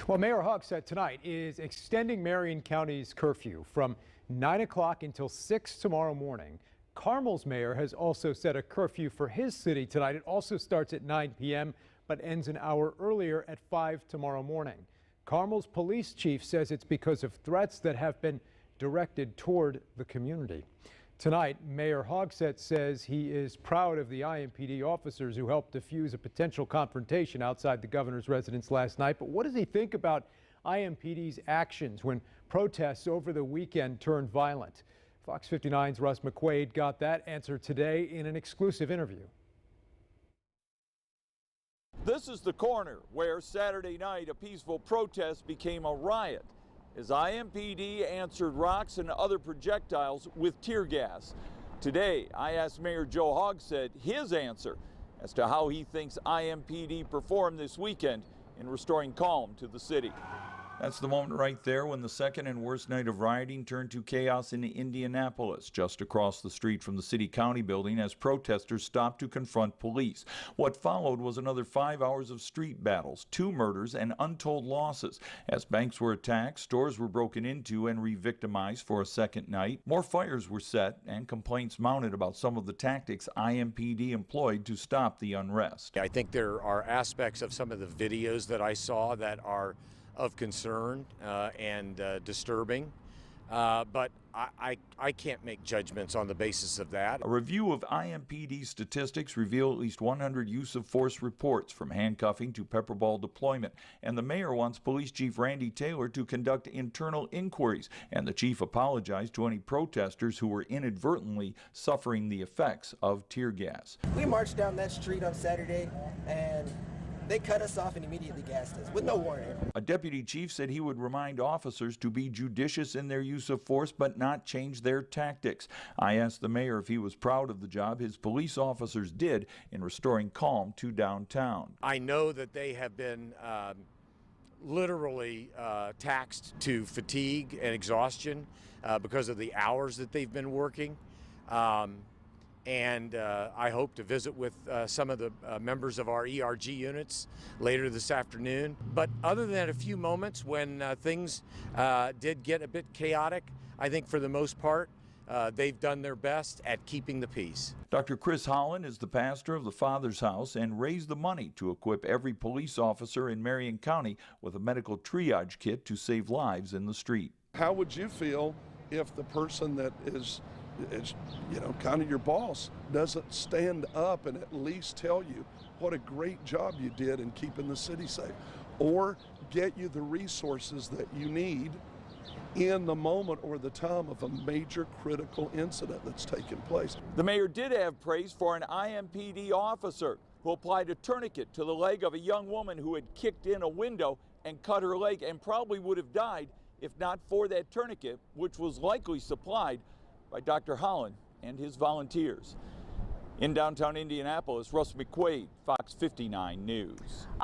Well, Mayor Hogsett tonight is extending Marion County's curfew from 9 o'clock until 6 tomorrow morning. Carmel's mayor has also set a curfew for his city tonight. It also starts at 9 p.m. but ends an hour earlier at 5 tomorrow morning. Carmel's police chief says it's because of threats that have been directed toward the community. Tonight, Mayor Hogsett says he is proud of the IMPD officers who helped defuse a potential confrontation outside the governor's residence last night. But what does he think about IMPD's actions when protests over the weekend turned violent? Fox 59's Russ McQuaid got that answer today in an exclusive interview. This is the corner where Saturday night a peaceful protest became a riot as IMPD answered rocks and other projectiles with tear gas. Today, I asked Mayor Joe Hogsett his answer as to how he thinks IMPD performed this weekend in restoring calm to the city. That's the moment right there when the second and worst night of rioting turned to chaos in Indianapolis, just across the street from the city-county building as protesters stopped to confront police. What followed was another 5 hours of street battles, 2 murders, and untold losses. As banks were attacked, stores were broken into and re-victimized for a second night. More fires were set and complaints mounted about some of the tactics IMPD employed to stop the unrest. I think there are aspects of some of the videos that I saw that are of concern and disturbing, but I can't make judgments on the basis of that. A review of IMPD statistics reveal at least 100 use of force reports, from handcuffing to pepper ball deployment, and the mayor wants Police Chief Randy Taylor to conduct internal inquiries, and the chief apologized to any protesters who were inadvertently suffering the effects of tear gas. We marched down that street on Saturday and they cut us off and immediately gassed us with no warning. A deputy chief said he would remind officers to be judicious in their use of force but not change their tactics. I asked the mayor if he was proud of the job his police officers did in restoring calm to downtown. I know that they have been literally taxed to fatigue and exhaustion because of the hours that they've been working. And I hope to visit with some of the members of our ERG units later this afternoon. But other than a few moments when things did get a bit chaotic, I think for the most part, they've done their best at keeping the peace. Dr. Chris Holland is the pastor of the Father's House and raised the money to equip every police officer in Marion County with a medical triage kit to save lives in the street. How would you feel if the person that is kind of your boss doesn't stand up and at least tell you what a great job you did in keeping the city safe, or get you the resources that you need in the moment or the time of a major critical incident that's taken place? The mayor did have praise for an IMPD officer who applied a tourniquet to the leg of a young woman who had kicked in a window and cut her leg and probably would have died if not for that tourniquet, which was likely supplied by Dr. Holland and his volunteers. In downtown Indianapolis, Russ McQuaid, Fox 59 News.